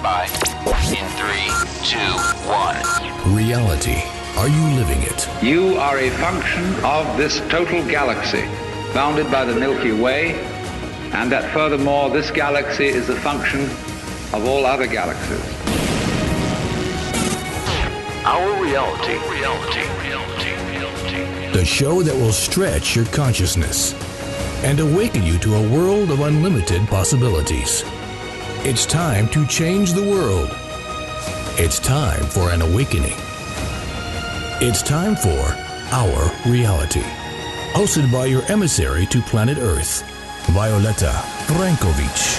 stand by. In 3, 2, 1. Reality. Are you living it? You are a function of this total galaxy, bounded by the Milky Way, and that furthermore, this galaxy is a function of all other galaxies. Our reality. The show that will stretch your consciousness and awaken you to a world of unlimited possibilities. It's time to change the world. It's time for an awakening. It's time for Our Reality. Hosted by your emissary to planet Earth, Violeta Brankovic.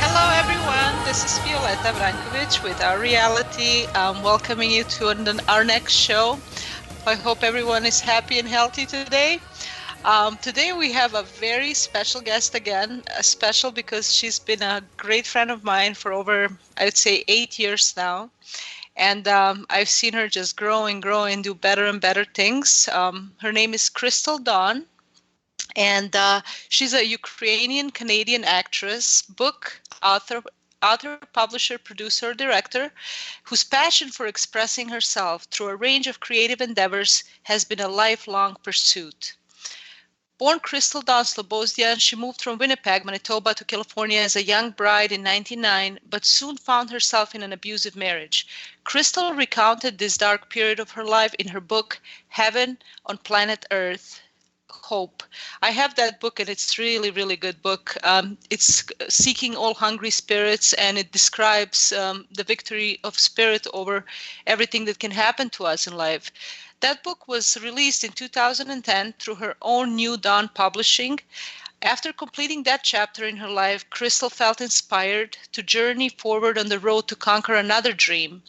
Hello everyone, this is Violeta Brankovic with Our Reality. Welcoming you to our next show. I hope everyone is happy and healthy today. Today we have a very special guest again, special because she's been a great friend of mine for over, I would say, 8 years now. And I've seen her just grow and do better and better things. Her name is Dawne, and she's a Ukrainian-Canadian actress, book author, publisher, producer, director, whose passion for expressing herself through a range of creative endeavors has been a lifelong pursuit. Born Dawne Slobozdia, she moved from Winnipeg, Manitoba to California as a young bride in 1999, but soon found herself in an abusive marriage. Crystal recounted this dark period of her life in her book, Heaven on Planet Earth, Hope. I have that book, and it's really, really good book. It's Seeking All Hungry Spirits, and it describes the victory of spirit over everything that can happen to us in life. That book was released in 2010 through her own new Dawne Publishing. After completing that chapter in her life, Crystal felt inspired to journey forward on the road to conquer another dream.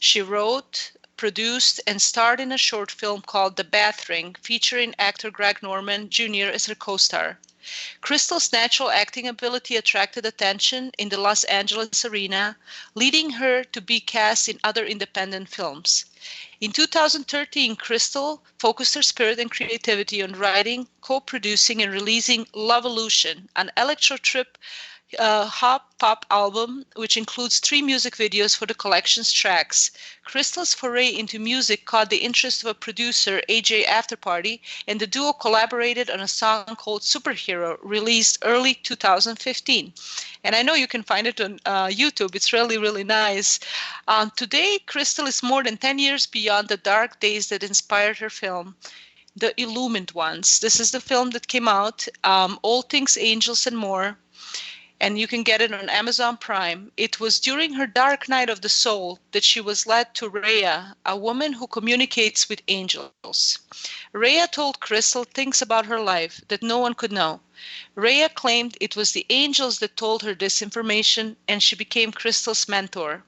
She wrote, produced, and starred in a short film called The Bath Ring, featuring actor Greg Norman Jr. as her co-star. Crystal's natural acting ability attracted attention in the Los Angeles arena, leading her to be cast in other independent films. In 2013, Crystal focused her spirit and creativity on writing, co-producing, and releasing Loveolution, an electro trip pop album, which includes 3 music videos for the collection's tracks. Crystal's foray into music caught the interest of a producer, AJ Afterparty, and the duo collaborated on a song called Superhero, released early 2015. And I know you can find it on YouTube. It's really, really nice. Today, Crystal is more than 10 years beyond the dark days that inspired her film, The Illumined Ones. This is the film that came out, All Things Angels and More, and you can get it on Amazon Prime. It was during her dark night of the soul that she was led to Rhea, a woman who communicates with angels. Rhea told Crystal things about her life that no one could know. Rhea claimed it was the angels that told her this information, and she became Crystal's mentor.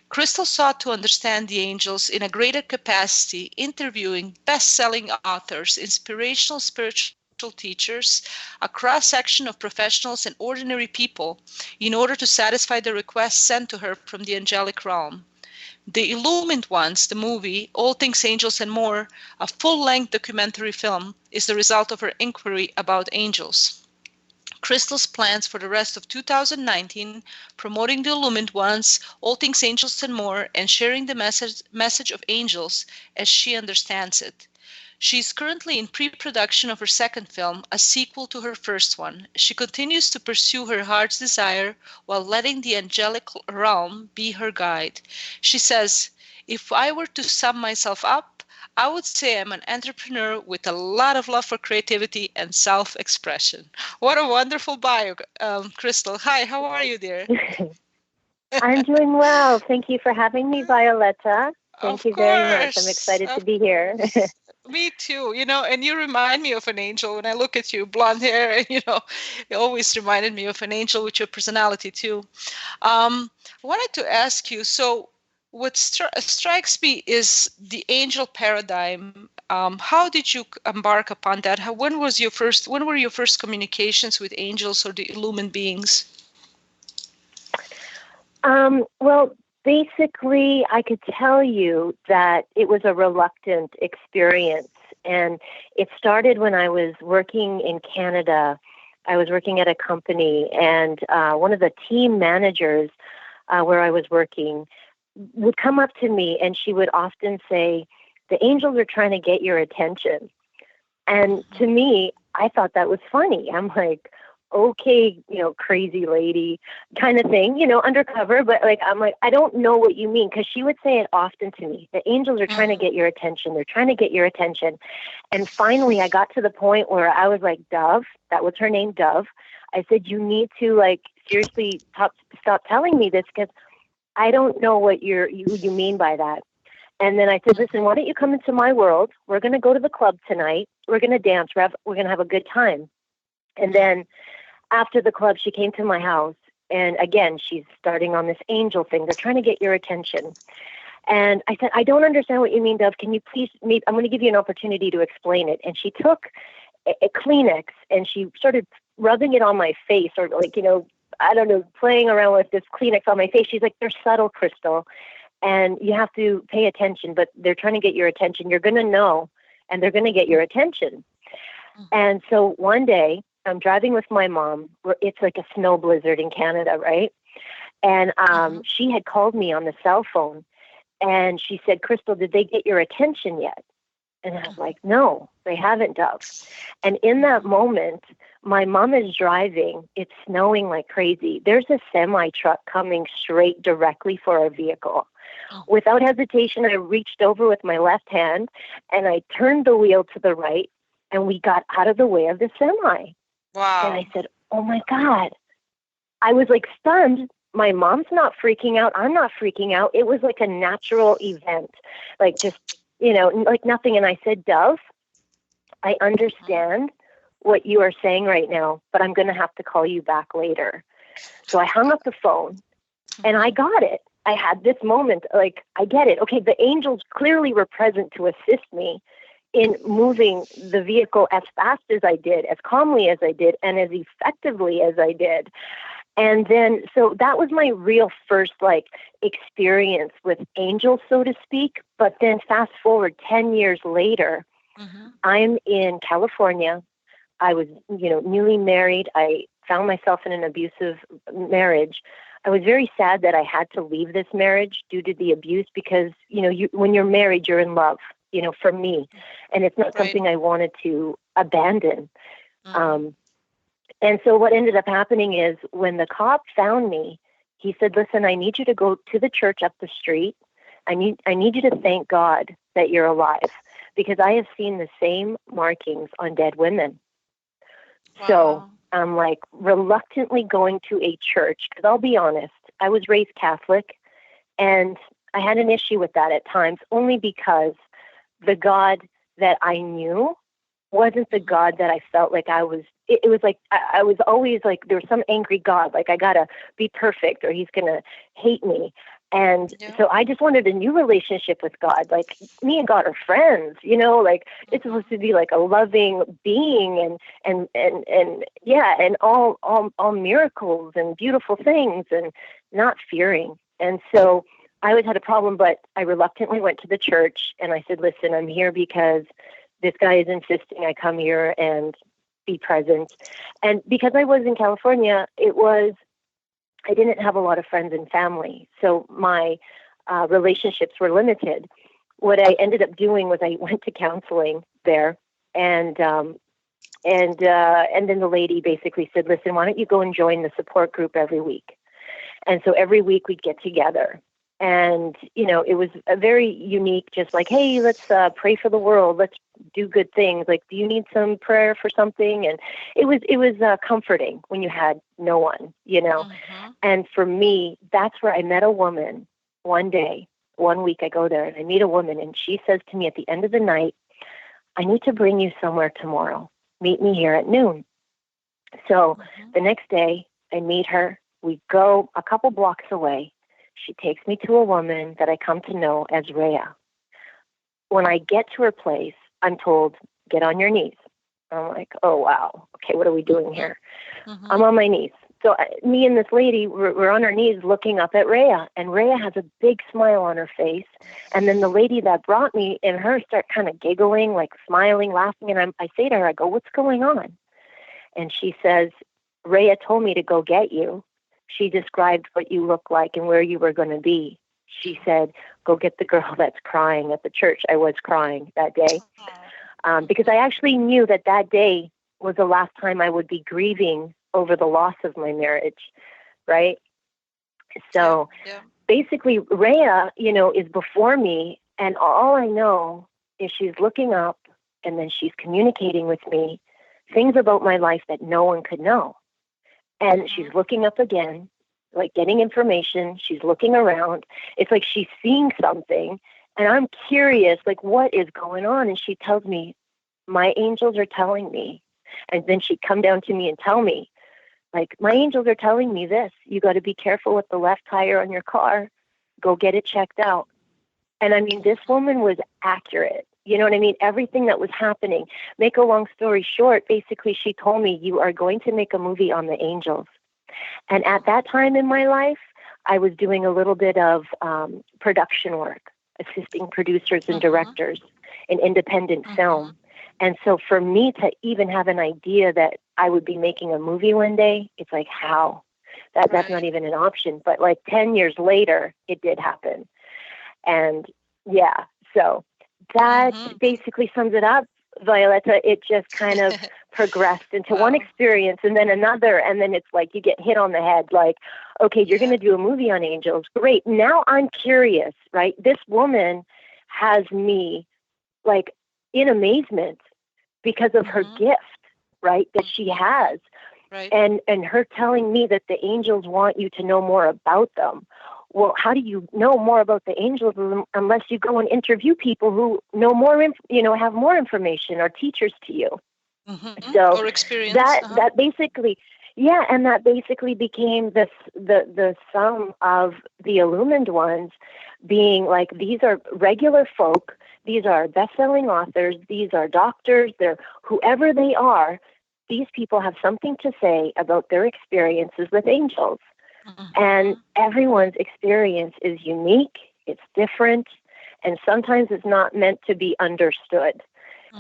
Crystal sought to understand the angels in a greater capacity, interviewing best-selling authors, inspirational spiritual teachers, a cross-section of professionals and ordinary people, in order to satisfy the requests sent to her from the angelic realm. The Illumined Ones, the movie, All Things Angels and More, a full-length documentary film, is the result of her inquiry about angels. Crystal's plans for the rest of 2019, promoting the Illumined Ones, All Things Angels and More, and sharing the message of angels as she understands it. She is currently in pre-production of her second film, a sequel to her first one. She continues to pursue her heart's desire while letting the angelic realm be her guide. She says, "If I were to sum myself up, I would say I'm an entrepreneur with a lot of love for creativity and self-expression." What a wonderful bio, Crystal. Hi, how are you, dear? I'm doing well. Thank you for having me, Violeta. Thank you very much. I'm excited to be here. Me too, and you remind me of an angel when I look at you, blonde hair, and you always reminded me of an angel with your personality too. I wanted to ask you, so what strikes me is the angel paradigm. How did you embark upon that? When were your first communications with angels or the illumined beings? Well, basically, I could tell you that it was a reluctant experience, and it started when I was working in Canada I was working at a company, and one of the team managers where I was working would come up to me, and she would often say, "The angels are trying to get your attention." And to me, I thought that was funny. I'm like, okay, crazy lady kind of thing, undercover. But I'm like, I don't know what you mean. Because she would say it often to me. The angels are trying to get your attention. They're trying to get your attention. And finally, I got to the point where I was like, Dove, that was her name, Dove. I said, you need to seriously stop telling me this, because I don't know what you mean by that. And then I said, listen, why don't you come into my world? We're going to go to the club tonight. We're going to dance. We're going to have a good time. And then after the club, she came to my house. And again, she's starting on this angel thing. They're trying to get your attention. And I said, I don't understand what you mean, Dove. Can you please, I'm going to give you an opportunity to explain it. And she took a Kleenex and she started rubbing it on my face, or I don't know, playing around with this Kleenex on my face. She's like, they're subtle, Crystal. And you have to pay attention, but they're trying to get your attention. You're going to know, and they're going to get your attention. And so one day, I'm driving with my mom. It's like a snow blizzard in Canada, right? And she had called me on the cell phone, and she said, Crystal, did they get your attention yet? And I was like, no, they haven't, Dove. And in that moment, my mom is driving. It's snowing like crazy. There's a semi-truck coming straight directly for our vehicle. Without hesitation, I reached over with my left hand and I turned the wheel to the right, and we got out of the way of the semi. Wow. And I said, oh my God. I was stunned. My mom's not freaking out. I'm not freaking out. It was like a natural event, just, nothing. And I said, Dove, I understand what you are saying right now, but I'm going to have to call you back later. So I hung up the phone and I got it. I had this moment, I get it. Okay, the angels clearly were present to assist me in moving the vehicle as fast as I did, as calmly as I did, and as effectively as I did. And then, so that was my real first, experience with angels, so to speak. But then fast forward 10 years later, I'm in California. I was, newly married. I found myself in an abusive marriage. I was very sad that I had to leave this marriage due to the abuse, because, when you're married, you're in love, for me. And it's not something I wanted to abandon. And so what ended up happening is when the cop found me, he said, listen, I need you to go to the church up the street. I need you to thank God that you're alive, because I have seen the same markings on dead women. Wow. So I'm reluctantly going to a church, because I'll be honest, I was raised Catholic, and I had an issue with that at times, only because the God that I knew wasn't the God that I felt like I was. It was I was always there was some angry God, I gotta be perfect or he's gonna hate me. And so I just wanted a new relationship with God. Me and God are friends, it's supposed to be a loving being and all miracles and beautiful things, and not fearing. And so I always had a problem, but I reluctantly went to the church and I said, listen, I'm here because this guy is insisting I come here and be present. And because I was in California, I didn't have a lot of friends and family, so my relationships were limited. What I ended up doing was I went to counseling there, and then the lady basically said, listen, why don't you go and join the support group every week? And so every week we'd get together. And, it was a very unique, just hey, let's pray for the world. Let's do good things. Do you need some prayer for something? And it was comforting when you had no one, And for me, that's where I met a woman one day. One week I go there and I meet a woman, and she says to me at the end of the night, I need to bring you somewhere tomorrow. Meet me here at noon. So the next day I meet her. We go a couple blocks away. She takes me to a woman that I come to know as Rhea. When I get to her place, I'm told, get on your knees. I'm like, oh, wow. Okay, what are we doing here? I'm on my knees. So me and this lady, we're on our knees looking up at Rhea. And Rhea has a big smile on her face. And then the lady that brought me and her start kind of giggling, smiling, laughing. And I say to her, I go, what's going on? And she says, Rhea told me to go get you. She described what you look like and where you were going to be. She said, go get the girl that's crying at the church. I was crying that day because I actually knew that that day was the last time I would be grieving over the loss of my marriage, right? So basically, Rhea, is before me, and all I know is she's looking up, and then she's communicating with me things about my life that no one could know. And she's looking up again, like getting information. She's looking around. It's like she's seeing something, and I'm curious, like, what is going on? And she tells me, my angels are telling me. And then she'd come down to me and tell me, like, my angels are telling me this. You got to be careful with the left tire on your car. Go get it checked out. And I mean, this woman was accurate. You know what I mean? Everything that was happening. Make a long story short, basically, she told me, you are going to make a movie on the angels. And at that time in my life, I was doing a little bit of production work, assisting producers and directors in independent film. And so for me to even have an idea that I would be making a movie one day, it's like, how? That's not even an option. But like 10 years later, it did happen. And yeah, so that basically sums it up, Violetta. It just kind of progressed into one experience and then another. And then it's like you get hit on the head, like, okay, you're going to do a movie on angels. Great. Now I'm curious, right? This woman has me like in amazement because of her gift, right, that she has. Right. And her telling me that the angels want you to know more about them. Well, how do you know more about the angels unless you go and interview people who know more, have more information, or teachers to you? So or experience. That basically, and that basically became the sum of the Illumined ones being like, these are regular folk, these are best-selling authors, these are doctors, they're whoever they are. These people have something to say about their experiences with angels. And everyone's experience is unique, it's different, and sometimes it's not meant to be understood.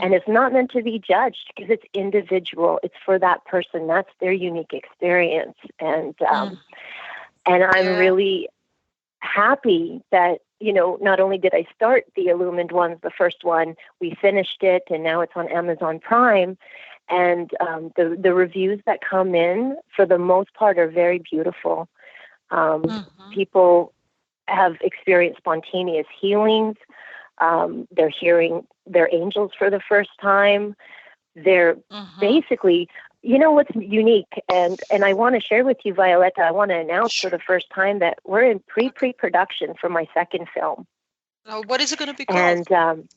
And it's not meant to be judged because it's individual. It's for that person. That's their unique experience. And I'm really happy that, not only did I start the Illumined ones, the first one, we finished it, and now it's on Amazon Prime. And the reviews that come in, for the most part, are very beautiful. People have experienced spontaneous healings. They're hearing their angels for the first time. They're basically, what's unique, and I want to share with you, Violetta, I want to announce for the first time that we're in pre-production for my second film. What is it going to be called? And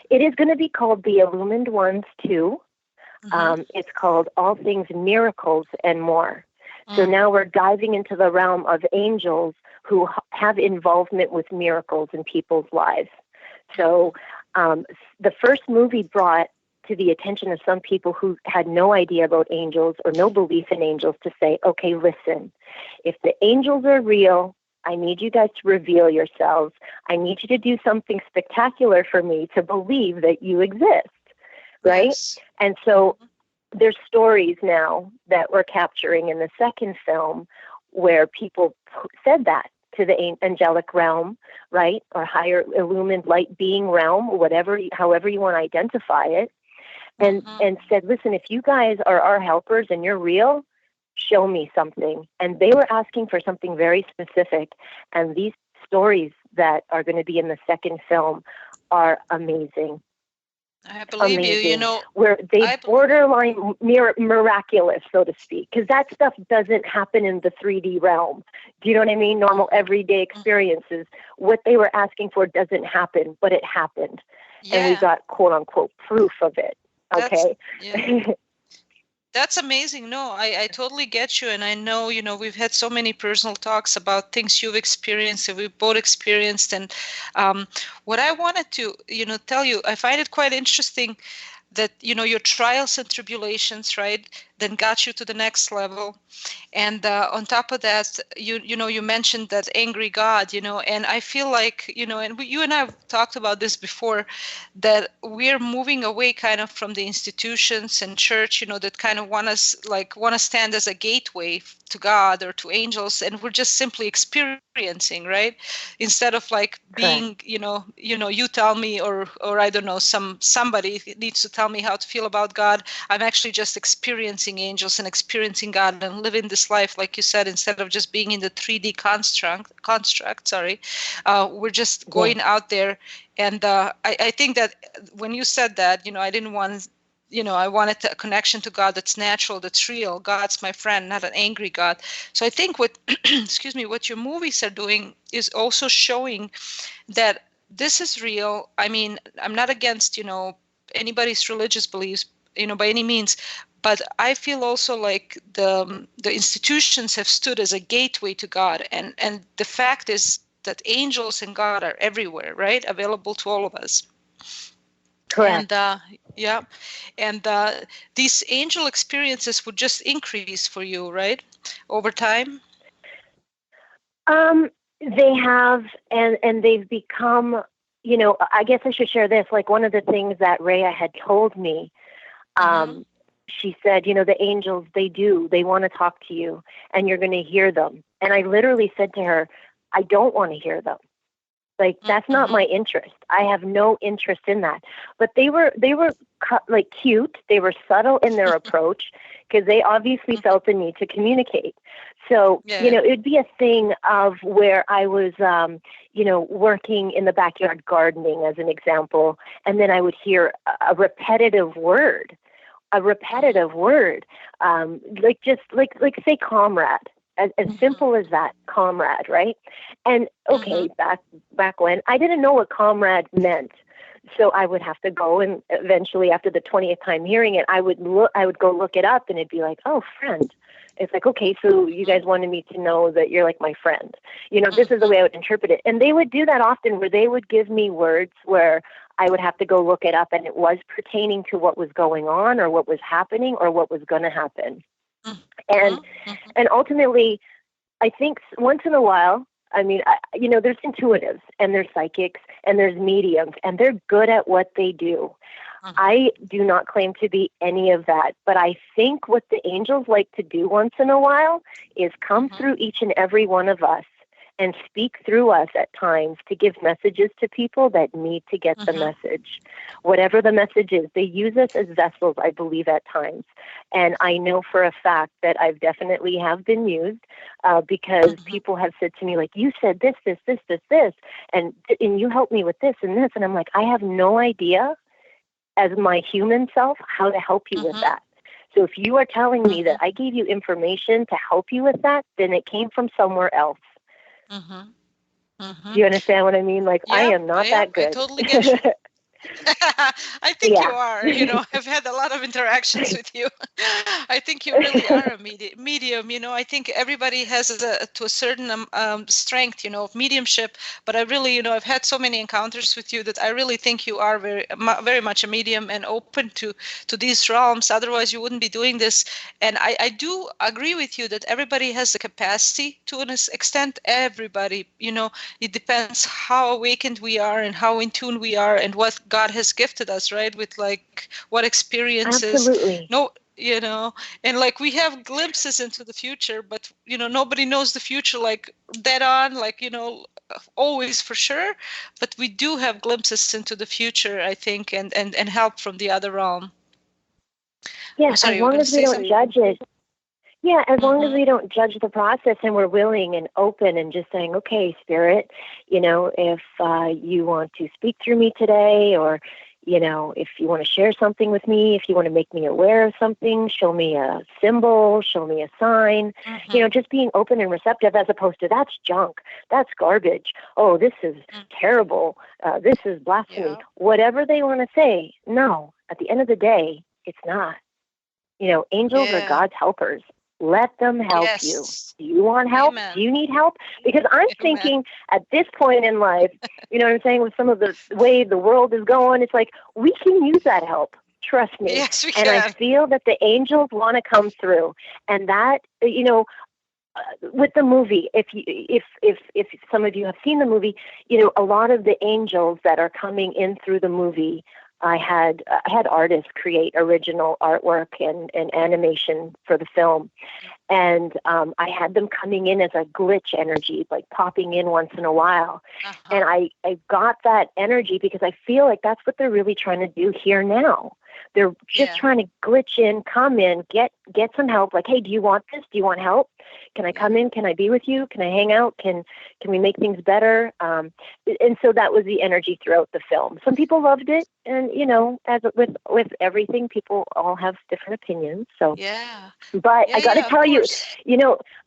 it is going to be called The Illumined Ones 2. It's called All Things Miracles and More. So now we're diving into the realm of angels who have involvement with miracles in people's lives. So the first movie brought to the attention of some people who had no idea about angels or no belief in angels to say, okay, listen, if the angels are real, I need you guys to reveal yourselves. I need you to do something spectacular for me to believe that you exist, right? Yes. And so there's stories now that we're capturing in the second film where people said that to the angelic realm, right? Or higher illumined light being realm, however you want to identify it. And said, listen, if you guys are our helpers and you're real, show me something. And they were asking for something very specific. And these stories that are going to be in the second film are amazing. I believe amazing. You. Where they borderline miraculous, so to speak, because that stuff doesn't happen in the 3D realm. Do you know what I mean? Normal everyday experiences. What they were asking for doesn't happen, but it happened. Yeah. And we got quote unquote proof of it. Okay. That's amazing. No, I totally get you. And I know, we've had so many personal talks about things you've experienced and we've both experienced. And what I wanted to, tell you, I find it quite interesting that your trials and tribulations, right, then got you to the next level. And on top of that, you mentioned that angry God, and I feel like, and you and I have talked about this before, that we're moving away kind of from the institutions and church, that kind of want to stand as a gateway to God or to angels, and we're just simply experiencing, right? Instead of like being, you tell me, or I don't know, somebody needs to tell me how to feel about God. I'm actually just experiencing angels and experiencing God and living this life, like you said, instead of just being in the 3D construct. We're just going out there. And I think that when you said that, I didn't want, I wanted a connection to God that's natural, that's real. God's my friend, not an angry God. So I think what, what your movies are doing is also showing that this is real. I mean, I'm not against, anybody's religious beliefs, by any means, but I feel also like the institutions have stood as a gateway to God, and the fact is that angels and God are everywhere, right? Available to all of us. Correct. And these angel experiences would just increase for you, right, over time? They have, and they've become, I guess I should share this. Like, one of the things that Rhea had told me, she said, the angels, they want to talk to you, and you're going to hear them. And I literally said to her, I don't want to hear them. Like, that's not my interest. I have no interest in that. But they were like cute. They were subtle in their approach, because they obviously felt the need to communicate. So, it'd be a thing of where I was, working in the backyard gardening, as an example, and then I would hear a repetitive word, like say comrade. As simple as that, comrade, right? And okay, back when, I didn't know what comrade meant, so I would have to go, and eventually, after the 20th time hearing it, I would go look it up, and it'd be like, oh, friend. It's like, okay, so you guys wanted me to know that you're like my friend. This is the way I would interpret it. And they would do that often, where they would give me words where I would have to go look it up, and it was pertaining to what was going on, or what was happening, or what was going to happen. And ultimately, I think once in a while, I mean, there's intuitives, and there's psychics, and there's mediums, and they're good at what they do. I do not claim to be any of that, but I think what the angels like to do once in a while is come through each and every one of us and speak through us at times to give messages to people that need to get the message. Whatever the message is, they use us as vessels, I believe, at times. And I know for a fact that I've definitely have been used, because people have said to me, like, you said this, and you helped me with this and this. And I'm like, I have no idea as my human self how to help you with that. So if you are telling me that I gave you information to help you with that, then it came from somewhere else. Do you understand what I mean? Like, I am not that good. I totally get you. I think you are. I've had a lot of interactions with you. I think you really are a medium. I think everybody has to a certain strength, of mediumship. But I really, I've had so many encounters with you that I really think you are very much a medium and open to these realms. Otherwise, you wouldn't be doing this. And I do agree with you that everybody has the capacity to an extent. Everybody, it depends how awakened we are and how in tune we are and what God has gifted us, right? With like what experiences. Absolutely. And like we have glimpses into the future, but nobody knows the future like dead on, like always for sure. But we do have glimpses into the future, I think, and help from the other realm. Yeah, as long as we don't judge it. Yeah, as long as we don't judge the process, and we're willing and open and just saying, okay, Spirit, if you want to speak through me today, or, if you want to share something with me, if you want to make me aware of something, show me a symbol, show me a sign, just being open and receptive, as opposed to that's junk, that's garbage, oh, this is terrible, this is blasphemy, whatever they want to say. No, at the end of the day, it's not. Angels are God's helpers. Let them help you. Do you want help? Amen. Do you need help? Because I'm thinking at this point in life, you know what I'm saying, with some of the way the world is going, it's like we can use that help. Trust me. Yes, we and can. I feel that the angels want to come through. And that, with the movie, if some of you have seen the movie, a lot of the angels that are coming in through the movie, I had artists create original artwork and animation for the film. And I had them coming in as a glitch energy, like popping in once in a while. And I got that energy because I feel like that's what they're really trying to do here now. They're just trying to glitch in, come in, get some help. Like, hey, do you want this? Do you want help? Can I come in? Can I be with you? Can I hang out? Can we make things better? And so that was the energy throughout the film. Some people loved it, and as with everything, people all have different opinions. So but I got to tell you,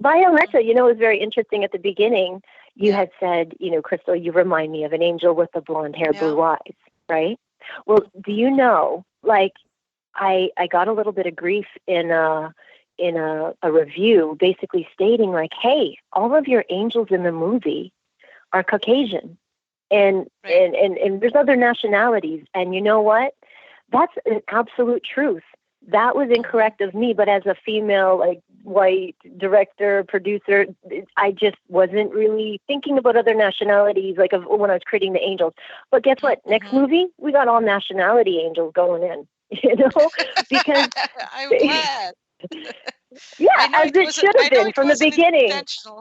Violetta, it was very interesting at the beginning. You had said, Crystal, you remind me of an angel with the blonde hair, blue eyes, right? Well, do you know, like, I got a little bit of grief in a review basically stating like, hey, all of your angels in the movie are Caucasian and there's other nationalities. And you know what? That's an absolute truth. That was incorrect of me, but as a female, like, white director, producer, I just wasn't really thinking about other nationalities, like, when I was creating the angels. But guess what? Next movie, we got all nationality angels going in, because I'm glad. As it should have been from the beginning.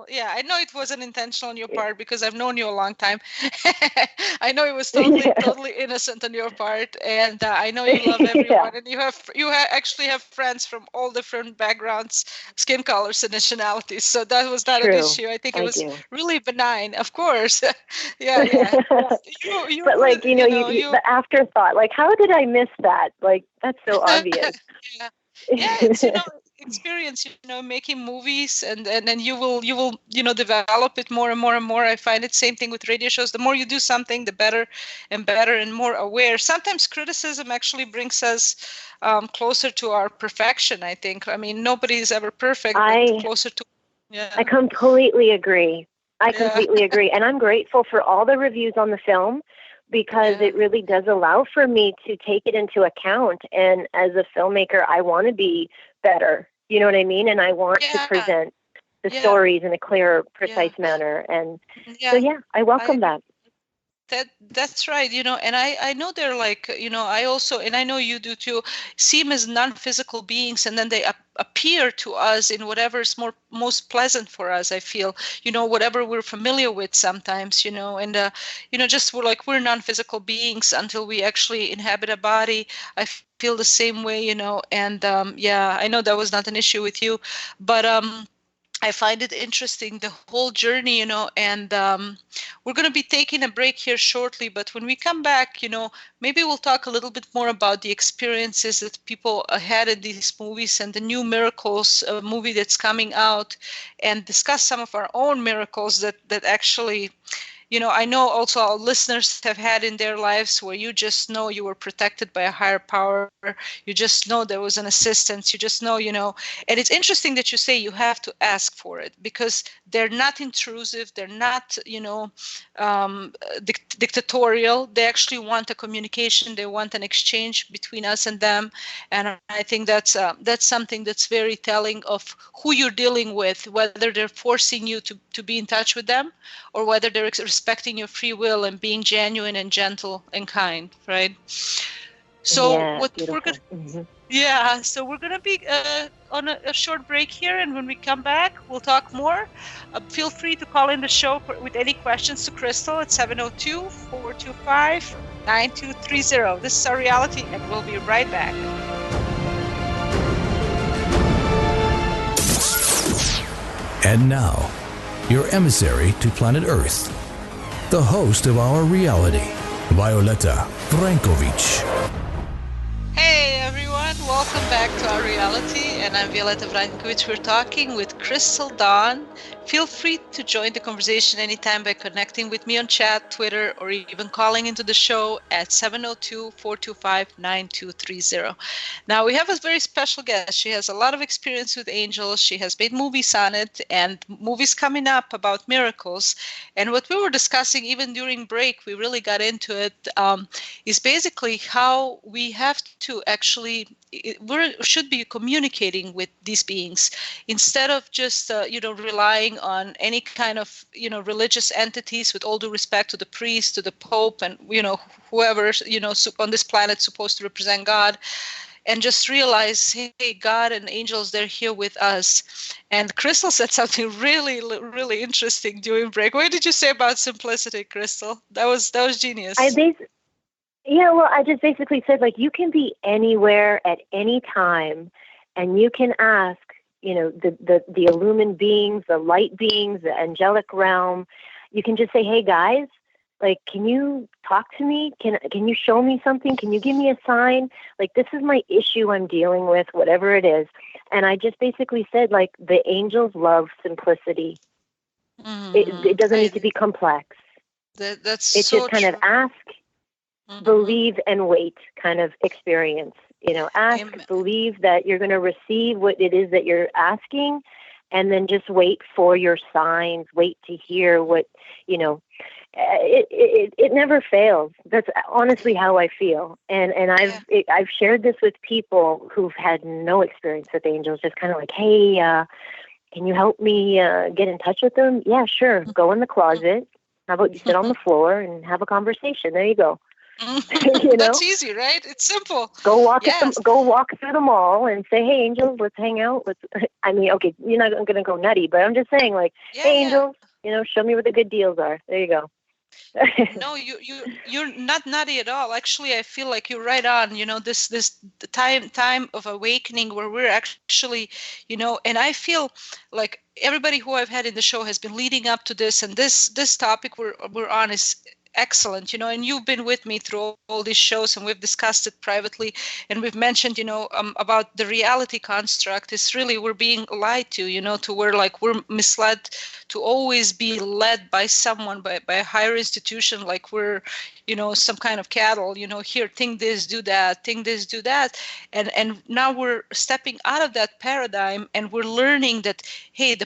Yeah, I know it wasn't intentional on your part because I've known you a long time. I know it was totally innocent on your part, and I know you love everyone, and you actually have friends from all different backgrounds, skin colors, and nationalities. So that was not an issue. I think it was really benign, of course. yeah. But like the afterthought, like, how did I miss that? Like, that's so obvious. It's experience, making movies, and then you will develop it more and more and more. I find it same thing with radio shows. The more you do something, the better and more aware. Sometimes criticism actually brings us closer to our perfection, I think. I mean, nobody is ever perfect, but closer to. I completely agree. And I'm grateful for all the reviews on the film, because it really does allow for me to take it into account. And as a filmmaker, I want to be better. You know what I mean? And I want to present the stories in a clear, precise manner. And so, I welcome that. That's right, and I know they're like, I also, and I know you do too, see them as non-physical beings, and then they appear to us in whatever is most pleasant for us. I feel, whatever we're familiar with sometimes, and just we're non-physical beings until we actually inhabit a body. I feel the same way, and I know that was not an issue with you, but I find it interesting, the whole journey, and we're going to be taking a break here shortly. But when we come back, maybe we'll talk a little bit more about the experiences that people had in these movies and the new Miracles movie that's coming out, and discuss some of our own miracles that actually, I know also our listeners have had in their lives where you just know you were protected by a higher power. You just know there was an assistance. You just know, and it's interesting that you say you have to ask for it, because they're not intrusive. They're not, dictatorial. They actually want a communication. They want an exchange between us and them. And I think that's something that's very telling of who you're dealing with, whether they're forcing you to be in touch with them, or whether they're respecting your free will and being genuine and gentle and kind, right? So we're gonna, so we're gonna be on a short break here, and when we come back, we'll talk more. Feel free to call in the show with any questions to Crystal at 702-425-9230. This is Our Reality, and we'll be right back. And now, your emissary to planet Earth, the host of Our Reality, Violetta Vrankovic. Hey everyone, welcome back to Our Reality, and I'm Violetta Vrankovic. We're talking with Crystal Dawne, Feel free to join the conversation anytime by connecting with me on chat, Twitter, or even calling into the show at 702-425-9230. Now, we have a very special guest. She has a lot of experience with angels. She has made movies on it and movies coming up about miracles. And what we were discussing even during break, we really got into it, is basically how we have to actually, we should be communicating with these beings instead of just, relying on any kind of, religious entities, with all due respect to the priest, to the Pope, and, whoever, on this planet supposed to represent God. And just realize, hey, God and angels, they're here with us. And Crystal said something really, really interesting during break. What did you say about simplicity, Crystal? That was genius. I just basically said, like, you can be anywhere at any time, and you can ask, the illumined beings, the light beings, the angelic realm. You can just say, hey, guys, like, can you talk to me? Can you show me something? Can you give me a sign? Like, this is my issue I'm dealing with, whatever it is. And I just basically said, like, the angels love simplicity. Mm-hmm. It doesn't need to be complex. That's it's so just kind true. of ask, believe, and wait kind of experience. Ask, believe that you're going to receive what it is that you're asking, and then just wait for your signs, wait to hear what, it never fails. That's honestly how I feel. And I've shared this with people who've had no experience with angels, just kind of like, hey, can you help me get in touch with them? Yeah, sure. Go in the closet. How about you sit on the floor and have a conversation? There you go. That's easy, right? It's simple. Go walk through the mall and say, hey, angels, let's hang out. Okay, you're not going to go nutty, but I'm just saying, like, hey, angels, show me where the good deals are. There you go. No, you're not nutty at all. Actually, I feel like you're right on. This time of awakening where we're actually, and I feel like everybody who I've had in the show has been leading up to this, and this topic we're on is excellent, and you've been with me through all these shows, and we've discussed it privately, and we've mentioned, about the reality construct. It's really, we're being lied to, to where, like, we're misled to always be led by someone, by a higher institution, like we're, some kind of cattle, here, think this, do that, think this, do that. And now we're stepping out of that paradigm, and we're learning that, hey,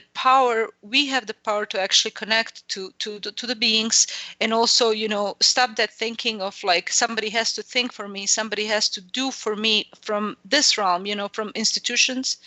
we have the power to actually connect to the beings, and also, stop that thinking of, like, somebody has to think for me, somebody has to do for me from this realm, from institutions.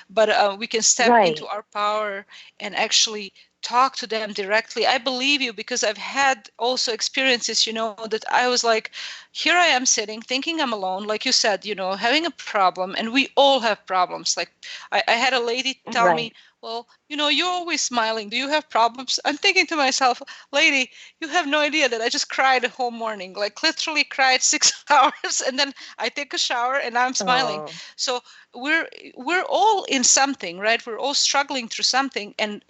But we can step into our power and actually talk to them directly. I believe you, because I've had also experiences, that I was like, here I am sitting thinking I'm alone, like you said, having a problem, and we all have problems. Like I had a lady tell me, well, you're always smiling. Do you have problems? I'm thinking to myself, lady, you have no idea that I just cried the whole morning, like literally cried 6 hours, and then I take a shower and I'm smiling. Oh. So we're all in something, right? We're all struggling through something, and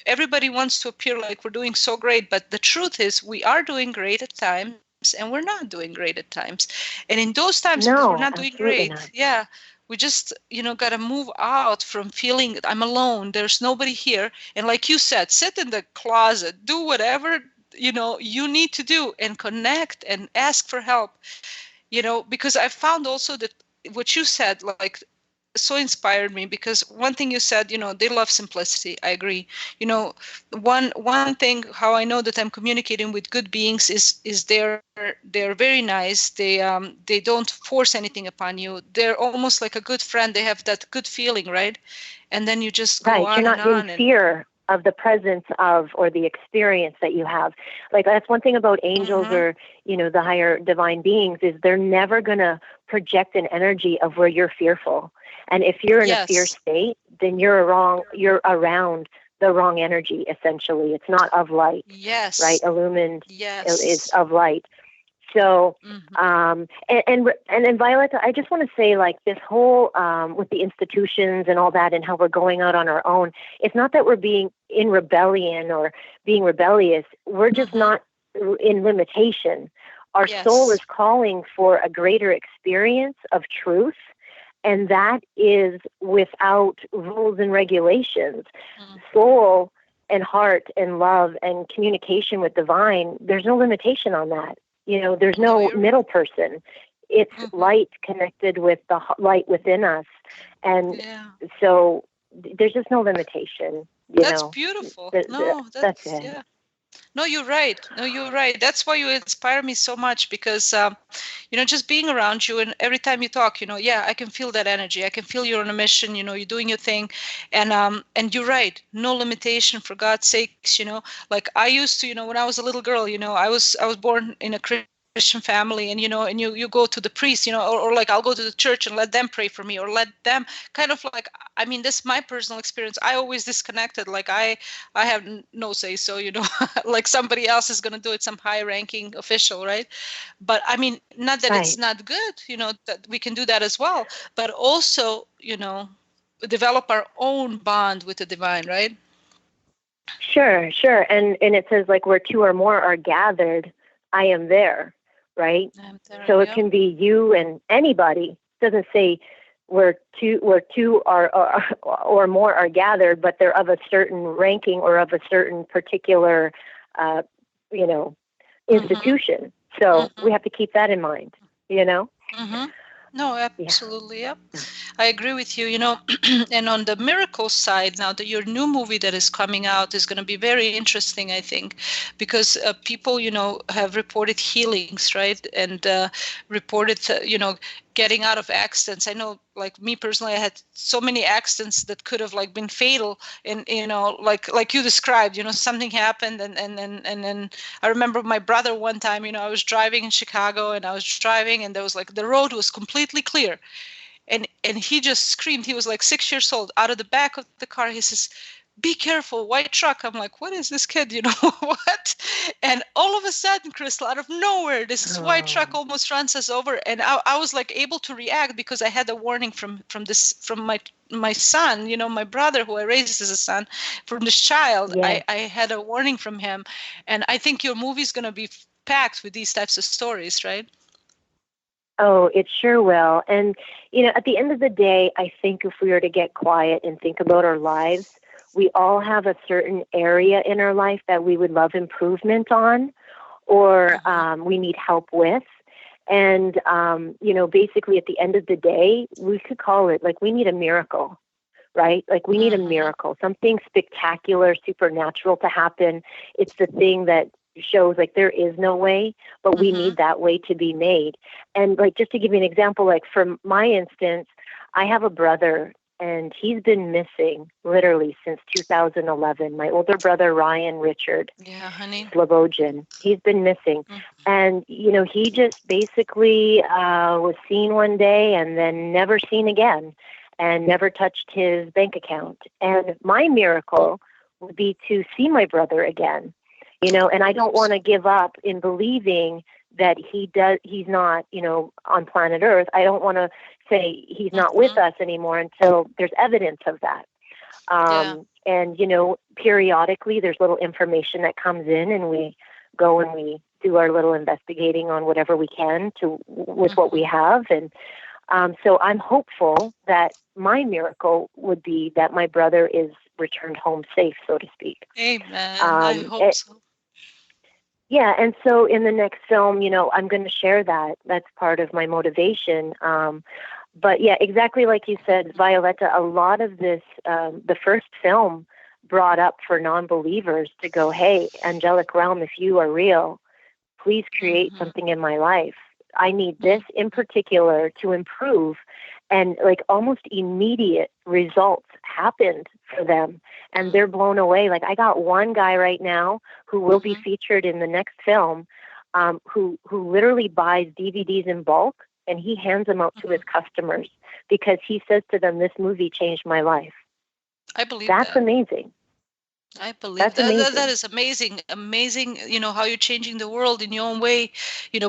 everybody wants to appear like we're doing so great, but the truth is we are doing great at times, and we're not doing great at times. And in those times, because we're not doing great, we just, got to move out from feeling I'm alone. There's nobody here. And like you said, sit in the closet, do whatever, you need to do, and connect and ask for help, because I found also that what you said, like, so inspired me, because one thing you said, they love simplicity. I agree. One thing how I know that I'm communicating with good beings is they're very nice. They don't force anything upon you. They're almost like a good friend. They have that good feeling, right? And then you just go on. You're not in fear of the presence of, or the experience that you have. Like, that's one thing about angels, or, the higher divine beings, is they're never going to project an energy of where you're fearful. And if you're in a fear state, then you're around the wrong energy, essentially. It's not of light. Yes. Right? Illumined is of light. So, and then Violetta, I just want to say, like, this whole, with the institutions and all that, and how we're going out on our own, it's not that we're being in rebellion or being rebellious. We're just not in limitation. Our soul is calling for a greater experience of truth. And that is without rules and regulations. Soul and heart and love and communication with divine, there's no limitation on that. There's no middle person. It's light connected with the light within us. And so there's just no limitation. That's beautiful. That's it. Yeah. No, you're right. That's why you inspire me so much, because, just being around you, and every time you talk, I can feel that energy. I can feel you're on a mission, you're doing your thing. And you're right. No limitation, for God's sakes, like I used to, when I was a little girl, I was born in a Christian family, and and you go to the priest, or like I'll go to the church and let them pray for me, or let them kind of like, this is my personal experience. I always disconnected, like I have no say, so like somebody else is going to do it, some high ranking official, right? But not that it's not good, that we can do that as well, but also develop our own bond with the divine, right? Sure. And it says, like, where two or more are gathered, I am there. Right? So it can be you and anybody. It doesn't say where two are or more are gathered, but they're of a certain ranking or of a certain particular, institution. So we have to keep that in mind, No, absolutely. Yeah. I agree with you, and on the miracle side now, your new movie that is coming out is going to be very interesting, I think, because people, have reported healings, right? And reported, getting out of accidents. I know, like me personally, I had so many accidents that could have like been fatal, and like you described, something happened, and then I remember my brother one time, I was driving in Chicago, and and there was like the road was completely clear, and he just screamed. He was like 6 years old, out of the back of the car. He says, "Be careful, white truck." I'm like, what is this kid? What? And all of a sudden, Crystal, out of nowhere, this white truck almost runs us over. And I was like able to react because I had a warning from my son, my brother, who I raised as a son, from this child. Yes. I had a warning from him. And I think your movie's going to be packed with these types of stories, right? Oh, it sure will. And, at the end of the day, I think if we were to get quiet and think about our lives, we all have a certain area in our life that we would love improvement on, or we need help with. And, basically at the end of the day, we could call it like we need a miracle, right? Like we need a miracle, something spectacular, supernatural to happen. It's the thing that shows like there is no way, but we need that way to be made. And like, just to give you an example, like for my instance, I have a brother, and he's been missing literally since 2011. My older brother, Ryan Richard Slobodin, he's been missing. And, he just basically was seen one day and then never seen again, and never touched his bank account. And my miracle would be to see my brother again, and I don't want to give up in believing that he's not, on planet Earth. I don't want to say he's not with us anymore until there's evidence of that. And, periodically there's little information that comes in, and we go and we do our little investigating on whatever we can with what we have. And so I'm hopeful that my miracle would be that my brother is returned home safe, so to speak. Amen. I hope so. Yeah, and so in the next film, I'm going to share that. That's part of my motivation. But yeah, exactly like you said, Violetta, a lot of this, the first film brought up for non-believers to go, hey, angelic realm, if you are real, please create something in my life. I need this in particular to improve. And like almost immediate results happened for them, and they're blown away. Like I got one guy right now who will be featured in the next film, who literally buys DVDs in bulk, and he hands them out to his customers because he says to them, "This movie changed my life." I believe that's amazing. I believe that is amazing. Amazing, how you're changing the world in your own way,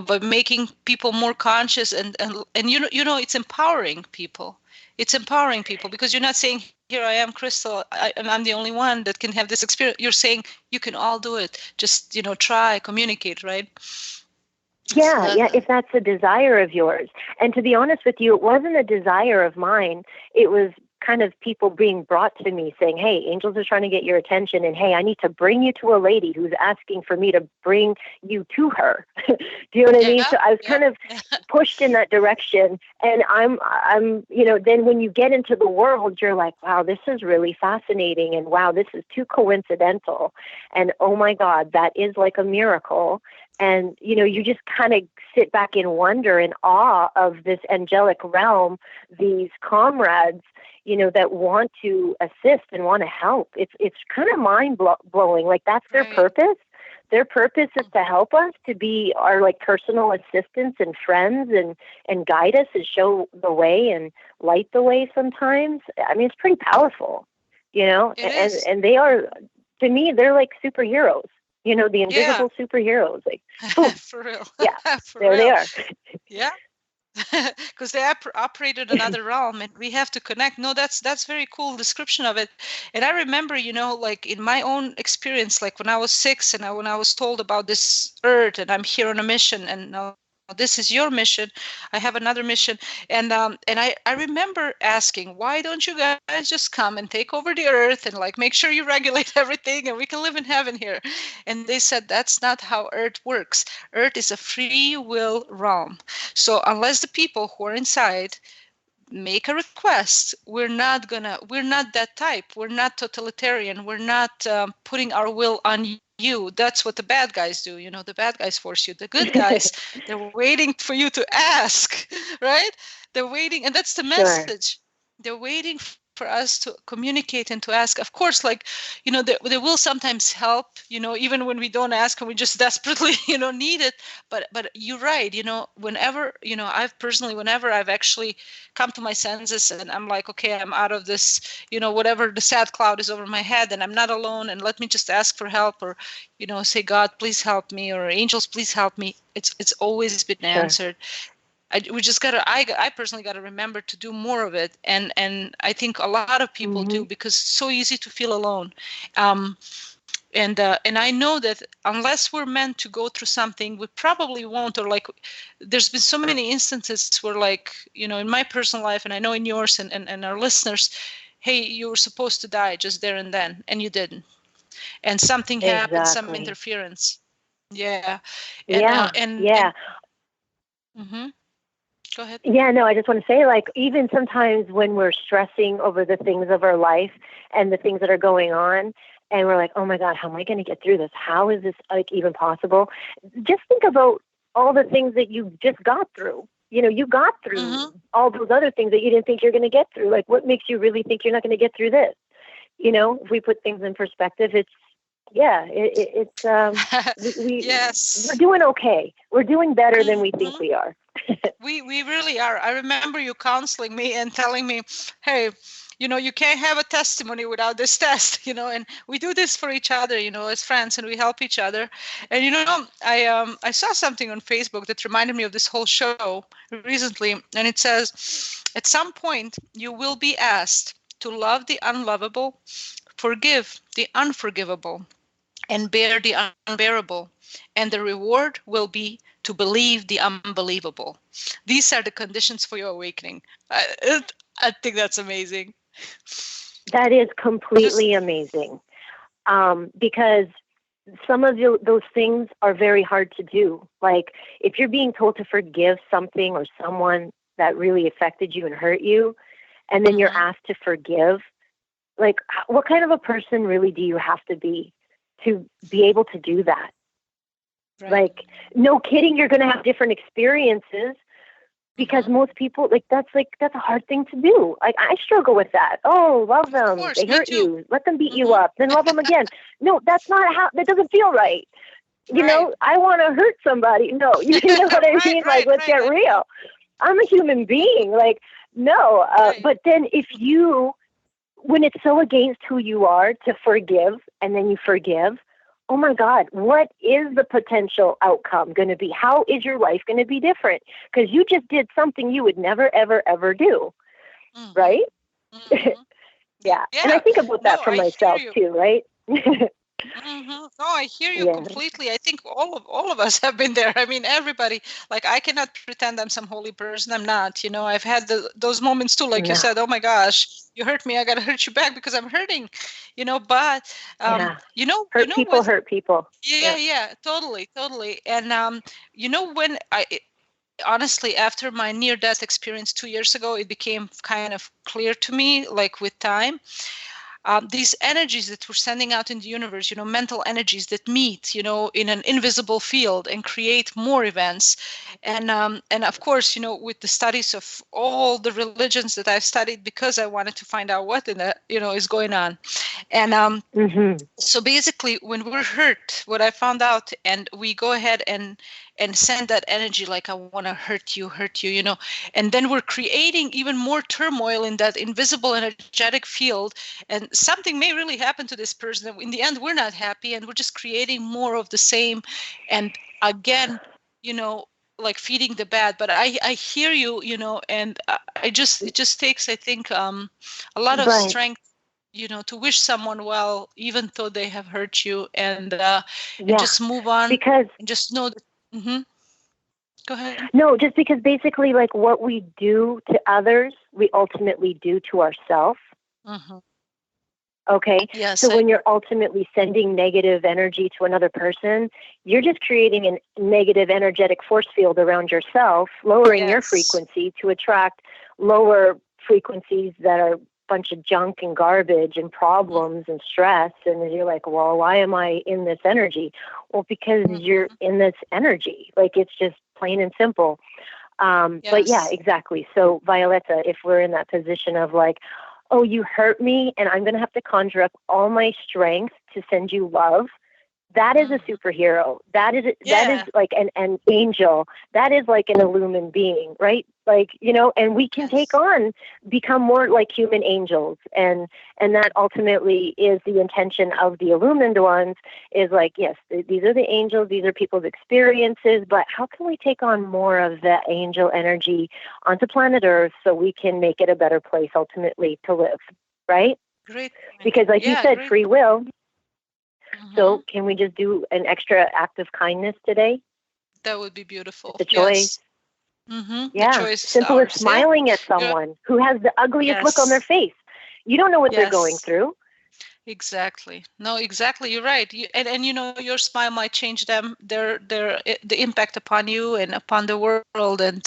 by making people more conscious, and it's empowering people. It's empowering people because you're not saying, here I am, Crystal, and I'm the only one that can have this experience. You're saying you can all do it. Just, try, communicate, right? Yeah, if that's a desire of yours. And to be honest with you, it wasn't a desire of mine. It was kind of people being brought to me saying, hey, angels are trying to get your attention, and hey, I need to bring you to a lady who's asking for me to bring you to her. Do you know what I mean? So I was kind of pushed in that direction. And I'm, then when you get into the world, you're like, wow, this is really fascinating. And wow, this is too coincidental. And oh my God, that is like a miracle. And, you just kind of sit back in wonder and awe of this angelic realm, these comrades, that want to assist and want to help. It's kind of mind blowing. Like that's their purpose. Their purpose is to help us, to be our like personal assistants and friends and guide us and show the way and light the way sometimes. I mean, it's pretty powerful, and they are, to me, they're like superheroes. The invisible superheroes, like for real. Yeah, for there real. they are. Yeah, because they operated another realm, and we have to connect. No, that's very cool description of it. And I remember, like in my own experience, like when I was 6, and when I was told about this earth, and I'm here on a mission, and now this is your mission. I have another mission. And I remember asking, why don't you guys just come and take over the earth and like make sure you regulate everything and we can live in heaven here? And they said, that's not how earth works. Earth is a free will realm. So unless the people who are inside make a request, we're not that type. We're not totalitarian. We're not putting our will on you. That's what the bad guys do. The bad guys force you. The good guys, they're waiting for you to ask, right? They're waiting. And that's the message. They're waiting for us to communicate and to ask. Of course, like, they will sometimes help, even when we don't ask and we just desperately, need it. But you're right. Whenever, whenever I've actually come to my senses and I'm like, okay, I'm out of this, whatever the sad cloud is over my head and I'm not alone, and let me just ask for help, or, say, God, please help me, or angels, please help me. It's always been answered. I personally gotta remember to do more of it, and I think a lot of people do, because it's so easy to feel alone. And I know that unless we're meant to go through something, we probably won't. Or like, there's been so many instances where, like, in my personal life, and I know in yours and our listeners, hey, you were supposed to die just there and then, and you didn't, and something happened, some interference. Yeah. Go ahead. Yeah, no, I just want to say, like, even sometimes when we're stressing over the things of our life and the things that are going on, and we're like, oh my God, how am I going to get through this? How is this like even possible? Just think about all the things that you just got through. You got through all those other things that you didn't think you're going to get through. Like, what makes you really think you're not going to get through this? If we put things in perspective, it's we're doing okay. We're doing better than we think we are. We really are. I remember you counseling me and telling me, hey, you can't have a testimony without this test, and we do this for each other, as friends, and we help each other. And, I saw something on Facebook that reminded me of this whole show recently. And it says, at some point, you will be asked to love the unlovable, forgive the unforgivable, and bear the unbearable. And the reward will be to believe the unbelievable. These are the conditions for your awakening. I think that's amazing. That is completely amazing. Because some of those things are very hard to do. Like, if you're being told to forgive something or someone that really affected you and hurt you, and then you're asked to forgive, like, what kind of a person really do you have to be able to do that? Right. Like, no kidding, you're going to have different experiences, because most people, that's a hard thing to do. Like, I struggle with that. Oh, love them. They hurt you. Let them beat you up. Then love them again. No, that's not how, that doesn't feel right. I want to hurt somebody. No, you know what I mean? Like, let's get real. I'm a human being. Like, no. But then when it's so against who you are to forgive, and then you forgive, oh my God, what is the potential outcome going to be? How is your life going to be different? Because you just did something you would never, ever, ever do. Right? Yeah. And I think about that for myself too, right? No, I hear you Yeah. completely. I think all of us have been there. I mean, everybody. Like, I cannot pretend I'm some holy person. I'm not. You know, I've had those moments too. Like you No. said, oh my gosh, you hurt me. I gotta hurt you back because I'm hurting. You know, but Yeah. you Hurt know people what? hurt people. Yeah, Yeah. yeah, totally, totally. And you know, when honestly, after my near-death experience 2 years ago, it became kind of clear to me, like with time, these energies that we're sending out in the universe, you know, mental energies that meet, you know, in an invisible field and create more events. And of course, you know, with the studies of all the religions that I've studied, because I wanted to find out what in the, you know, is going on. And so basically, when we're hurt, what I found out, and we go ahead and send that energy, like, I want to hurt you, you know, and then we're creating even more turmoil in that invisible energetic field, and something may really happen to this person. In the end, we're not happy, and we're just creating more of the same, and again, you know, like feeding the bad. But I hear you, you know, and I just it just takes, I think, a lot of Right. strength, you know, to wish someone well, even though they have hurt you, and Yeah. just move on Because and just know that. Go ahead. no, just because basically, like, what we do to others, we ultimately do to ourselves. hmm Okay. Yes. So when you're ultimately sending negative energy to another person, you're just creating a negative energetic force field around yourself, lowering your Yes. frequency to attract lower frequencies that are a bunch of junk and garbage and problems and stress. And you're like, well, why am I in this energy? Well, because you're in this energy. Like, it's just plain and simple. But yeah, Yes. exactly. So Violetta, if we're in that position of like, oh, you hurt me and I'm going to have to conjure up all my strength to send you love, that is a superhero. That is Yeah. like an angel. That is like an illumined being, right? Like, you know, and we can take Yes. on, become more like human angels. And that ultimately is the intention of the illumined ones, is like, yes, these are the angels, these are people's experiences, but how can we take on more of that angel energy onto planet Earth so we can make it a better place ultimately to live, right? Great point. Because like you Yeah. said, Great. free will. hmm So can we just do an extra act of kindness today? That would be beautiful. It's a choice. Yes. The Yeah. choice is Simple as ours. Yeah. smiling at You're, someone who has the ugliest look on their yes. face. You don't know what they're going Yes. through. Exactly. No, exactly. You're right. And you know, your smile might change them, the impact upon you and upon the world, and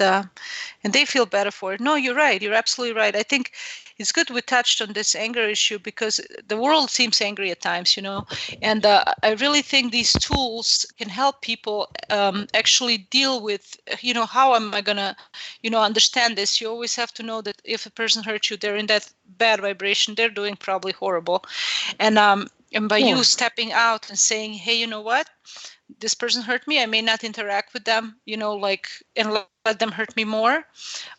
they feel better for it. No, you're right. You're absolutely right. I think it's good we touched on this anger issue because the world seems angry at times, you know, and I really think these tools can help people actually deal with, you know, how am I gonna, you know, understand this? You always have to know that if a person hurts you, they're in that bad vibration. They're doing probably horrible, and by you Yeah. stepping out and saying, hey, you know what, this person hurt me, I may not interact with them, you know, like, and let them hurt me more,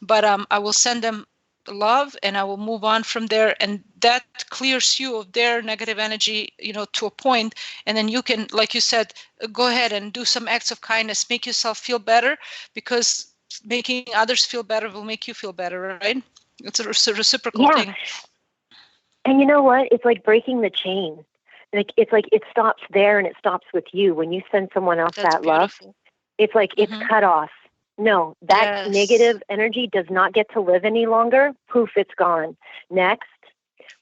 but I will send them love and I will move on from there, and that clears you of their negative energy, you know, to a point, and then you can, like you said, go ahead and do some acts of kindness, make yourself feel better, because making others feel better will make you feel better, right? It's a reciprocal Yeah. thing. And you know what? It's like breaking the chain. Like it stops there and it stops with you. When you send someone else That's that love, beautiful. it's like it's hmm cut off. No, that Yes. negative energy does not get to live any longer. Poof, it's gone. Next.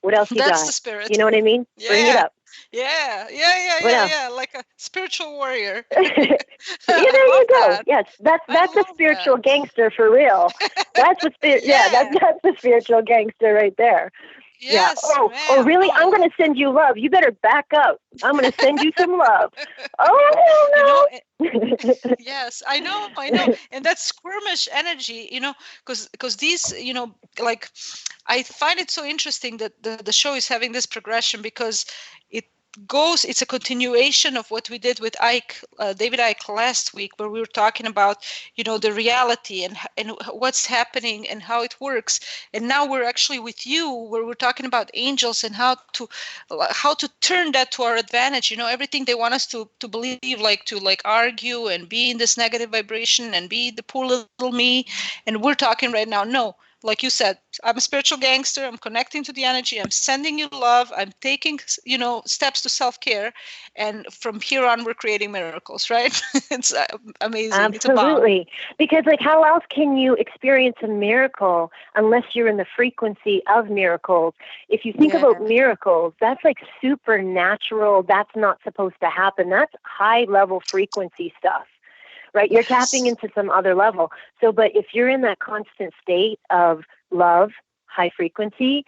What else you That's got? the spirit. You know what I mean? Bring it Yeah. up. What else? Yeah. Like a spiritual warrior. Yeah, I there love you go. that. Yes, I that's a love that. spiritual gangster for real. That's the spirit. Yeah, Yeah. that's the spiritual gangster right there. Yeah. Yes, Oh, ma'am. really? No, I'm going to send you love. You better back up. I'm going to send you some love. you know, Oh, hell no. yes, I know. And that squirmish energy, you know, because these, you know, like, I find it so interesting that the show is having this progression, because it it's a continuation of what we did with David Icke last week, where we were talking about, you know, the reality and what's happening and how it works. And now we're actually with you, where we're talking about angels and how to turn that to our advantage. You know, everything they want us to believe, like to like argue and be in this negative vibration and be the poor little me. And we're talking right now, no, like you said, I'm a spiritual gangster. I'm connecting to the energy. I'm sending you love. I'm taking, steps to self-care. And from here on, we're creating miracles, right? It's amazing. It's a bomb. Absolutely. Because like how else can you experience a miracle unless you're in the frequency of miracles? If you think about miracles, that's like supernatural. That's not supposed to happen. That's high level frequency stuff. Right? You're tapping into some other level. So, but if you're in that constant state of love, high frequency,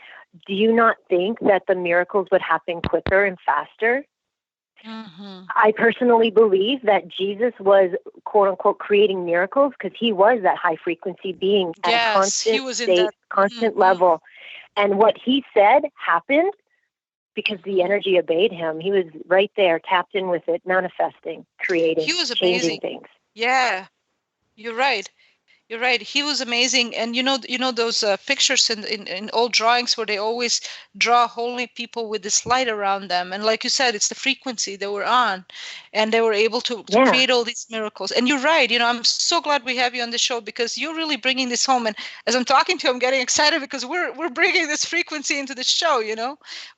do you not think that the miracles would happen quicker and faster? Mm-hmm. I personally believe that Jesus was, quote unquote, creating miracles because he was that high frequency being at a constant state, constant level. And what he said happened because the energy obeyed him. He was right there, tapped in with it, manifesting, creating, he was changing amazing. Things. Yeah, you're right. You're right. He was amazing. And you know those pictures in old drawings where they always draw holy people with this light around them. And like you said, it's the frequency they were on, and they were able to create all these miracles. And you're right. I'm so glad we have you on the show because you're really bringing this home. And as I'm talking to you, I'm getting excited because we're bringing this frequency into the show,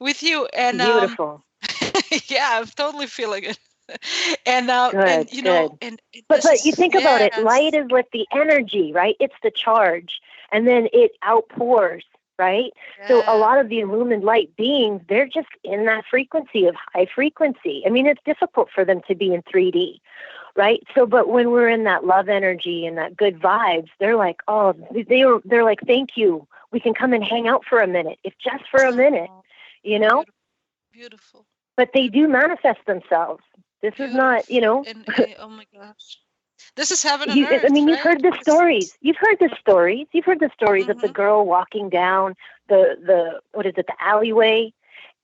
with you. And beautiful. Yeah, I'm totally feeling it. And good. But you think about it, light is like the energy, right? It's the charge, and then it outpours, right? So a lot of the illumined light beings, they're just in that frequency of high frequency. I mean, it's difficult for them to be in 3D, right? So, but when we're in that love energy and that good vibes, they're like, oh, they're like, thank you. We can come and hang out for a minute, if just for a minute, Beautiful. But they do manifest themselves. This is not, And, oh my gosh. This is heaven and earth. I mean, right? You've heard the stories. You've heard the stories of the girl walking down the alleyway,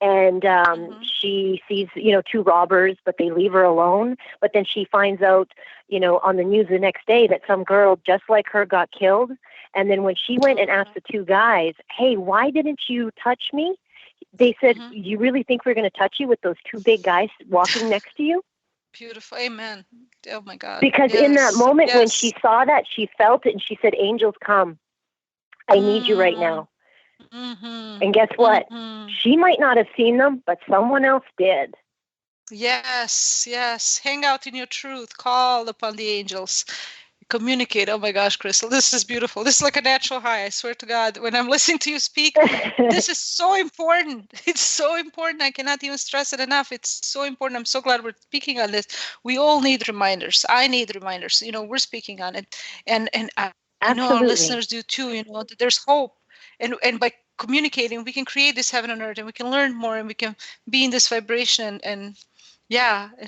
and she sees, two robbers, but they leave her alone. But then she finds out, on the news the next day that some girl just like her got killed. And then when she went and asked the two guys, hey, why didn't you touch me? They said, you really think we're going to touch you with those two big guys walking next to you? Beautiful. Amen. Oh, my God. Because in that moment when she saw that, she felt it and she said, angels come. I need you right now. And guess what? She might not have seen them, but someone else did. Yes. Hang out in your truth. Call upon the angels. Communicate. Oh my gosh, Crystal, this is beautiful. This is like a natural high. I swear to God, when I'm listening to you speak, this is so important. It's so important. I cannot even stress it enough. It's so important. I'm so glad we're speaking on this. We all need reminders. I need reminders. We're speaking on it, and I know our listeners do too. That there's hope, and by communicating, we can create this heaven on earth, and we can learn more, and we can be in this vibration, and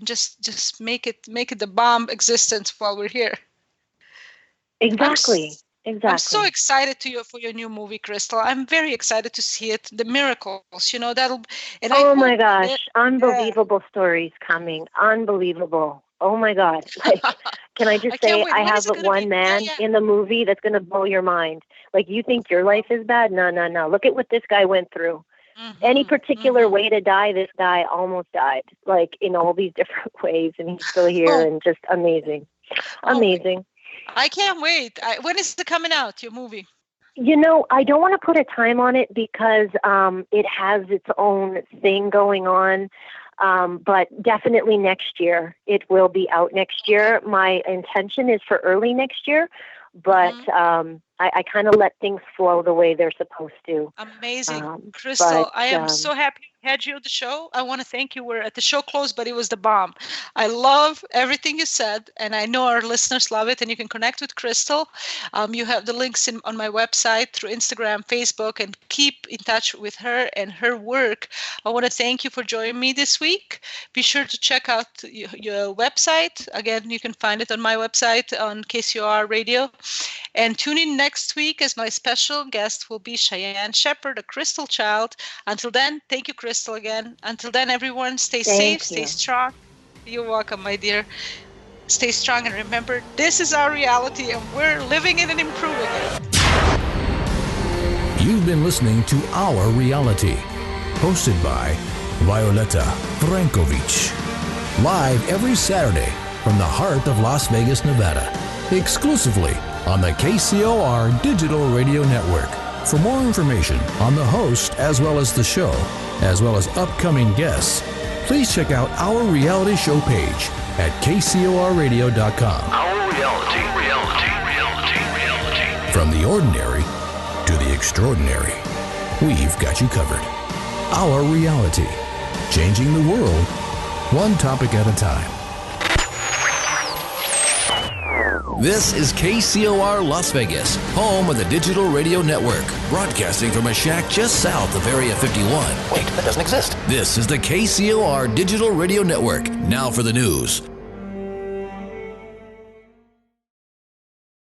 just make it the bomb existence while we're here. Exactly. I'm so excited for your new movie, Crystal. I'm very excited to see it. The miracles, that'll. And my gosh, unbelievable stories coming. Unbelievable. Oh my God. Like, can I just say I have one man in the movie that's going to blow your mind. Like, you think your life is bad? No. Look at what this guy went through. Any particular way to die, this guy almost died. Like in all these different ways, and he's still here and just amazing. Amazing. I can't wait. When is it coming out, your movie? I don't want to put a time on it because it has its own thing going on. But definitely next year. It will be out next year. My intention is for early next year, but I kind of let things flow the way they're supposed to. Amazing. Crystal, I am so happy I had you on the show. I want to thank you. We're at the show closed, but it was the bomb. I love everything you said, and I know our listeners love it, and you can connect with Crystal. You have the links on my website through Instagram, Facebook, and keep in touch with her and her work. I want to thank you for joining me this week. Be sure to check out your website. Again, you can find it on my website on KCOR Radio. And tune in next week as my special guest will be Cheyenne Shepherd, a crystal child. Until then, thank you, Crystal, again. Until then, everyone, stay safe, stay strong. You're welcome, my dear. Stay strong, and remember, this is our reality, and we're living it and improving it. You've been listening to Our Reality, hosted by Violeta Frankovic. Live every Saturday from the heart of Las Vegas, Nevada, exclusively on the KCOR Digital Radio Network. For more information on the host as well as the show, as well as upcoming guests, please check out our reality show page at kcorradio.com. Our reality. From the ordinary to the extraordinary, we've got you covered. Our reality, changing the world, one topic at a time. This is KCOR Las Vegas, home of the Digital Radio Network, broadcasting from a shack just south of Area 51. Wait, that doesn't exist. This is the KCOR Digital Radio Network. Now for the news.